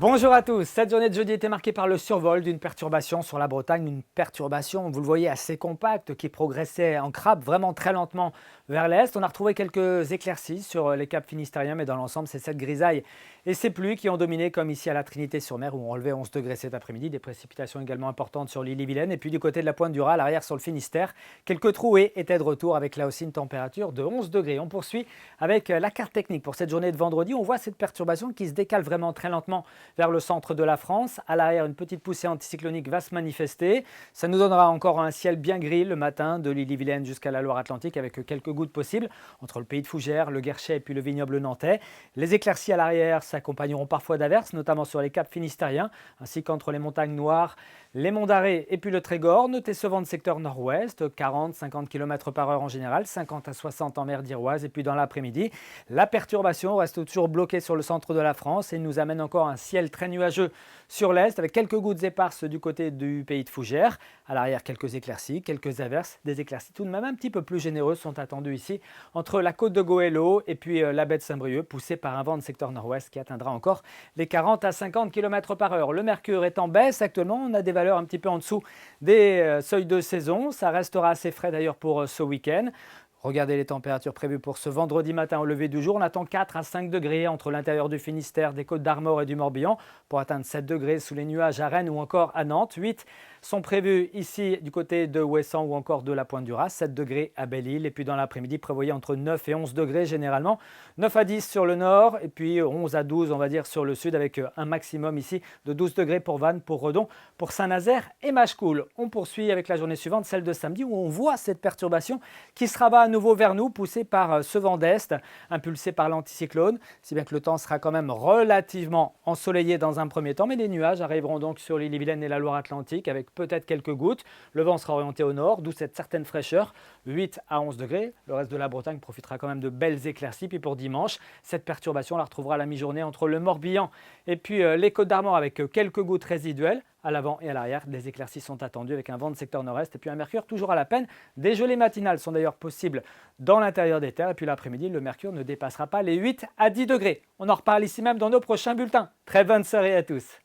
Bonjour à tous, cette journée de jeudi était marquée par le survol d'une perturbation sur la Bretagne, une perturbation, vous le voyez, assez compacte qui progressait en crabe vraiment très lentement vers l'est. On a retrouvé quelques éclaircies sur les caps finistériens, mais dans l'ensemble, c'est cette grisaille et ces pluies qui ont dominé, comme ici à la Trinité-sur-Mer où on relevait 11 degrés cet après-midi, des précipitations également importantes sur l'Ille-et-Vilaine et puis du côté de la Pointe du Raz, à l'arrière sur le Finistère, quelques trouées étaient de retour avec là aussi une température de 11 degrés. On poursuit avec la carte technique pour cette journée de vendredi. On voit cette perturbation qui se décale vraiment très lentement vers le centre de la France. À l'arrière, une petite poussée anticyclonique va se manifester. Ça nous donnera encore un ciel bien gris le matin de l'Ille-et-Vilaine jusqu'à la Loire-Atlantique avec quelques gouttes possibles entre le pays de Fougères, le Guerchet et puis le vignoble nantais. Les éclaircies à l'arrière s'accompagneront parfois d'averses, notamment sur les caps finistériens, ainsi qu'entre les montagnes noires, les monts d'Arrée et puis le Trégor. Notez ce vent de secteur nord-ouest, 40-50 km par heure en général, 50 à 60 en mer d'Iroise. Et puis dans l'après-midi, la perturbation reste toujours bloquée sur le centre de la France et nous amène encore un ciel très nuageux sur l'est avec quelques gouttes éparses du côté du pays de Fougères. À l'arrière, quelques éclaircies, quelques averses. Des éclaircies tout de même un petit peu plus généreuses sont attendues ici entre la côte de Goëlo et puis la baie de Saint-Brieuc, poussée par un vent de secteur nord-ouest qui atteindra encore les 40 à 50 km par heure. Le mercure est en baisse actuellement. On a des valeurs un petit peu en dessous des seuils de saison. Ça restera assez frais d'ailleurs pour ce week-end. Regardez les températures prévues pour ce vendredi matin au lever du jour. On attend 4 à 5 degrés entre l'intérieur du Finistère, des Côtes d'Armor et du Morbihan pour atteindre 7 degrés sous les nuages à Rennes ou encore à Nantes. 8 sont prévus ici du côté de Ouessant ou encore de la Pointe du Raz. 7 degrés à Belle-Île. Et puis dans l'après-midi, prévoyez entre 9 et 11 degrés généralement. 9 à 10 sur le nord et puis 11 à 12 on va dire sur le sud avec un maximum ici de 12 degrés pour Vannes, pour Redon, pour Saint-Nazaire et Machecoul. On poursuit avec la journée suivante, celle de samedi où on voit cette perturbation qui se rabat à nouveau vers nous, poussée par ce vent d'est, impulsé par l'anticyclone, si bien que le temps sera quand même relativement ensoleillé dans un premier temps, mais les nuages arriveront donc sur l'Ille-et-Vilaine et la Loire-Atlantique avec peut-être quelques gouttes. Le vent sera orienté au nord, d'où cette certaine fraîcheur, 8 à 11 degrés. Le reste de la Bretagne profitera quand même de belles éclaircies. Puis pour dimanche, cette perturbation on la retrouvera à la mi-journée entre le Morbihan et puis les Côtes d'Armor avec quelques gouttes résiduelles. À l'avant et à l'arrière, des éclaircies sont attendues avec un vent de secteur nord-est et puis un mercure toujours à la peine. Des gelées matinales sont d'ailleurs possibles dans l'intérieur des terres. Et puis l'après-midi, le mercure ne dépassera pas les 8 à 10 degrés. On en reparle ici même dans nos prochains bulletins. Très bonne soirée à tous.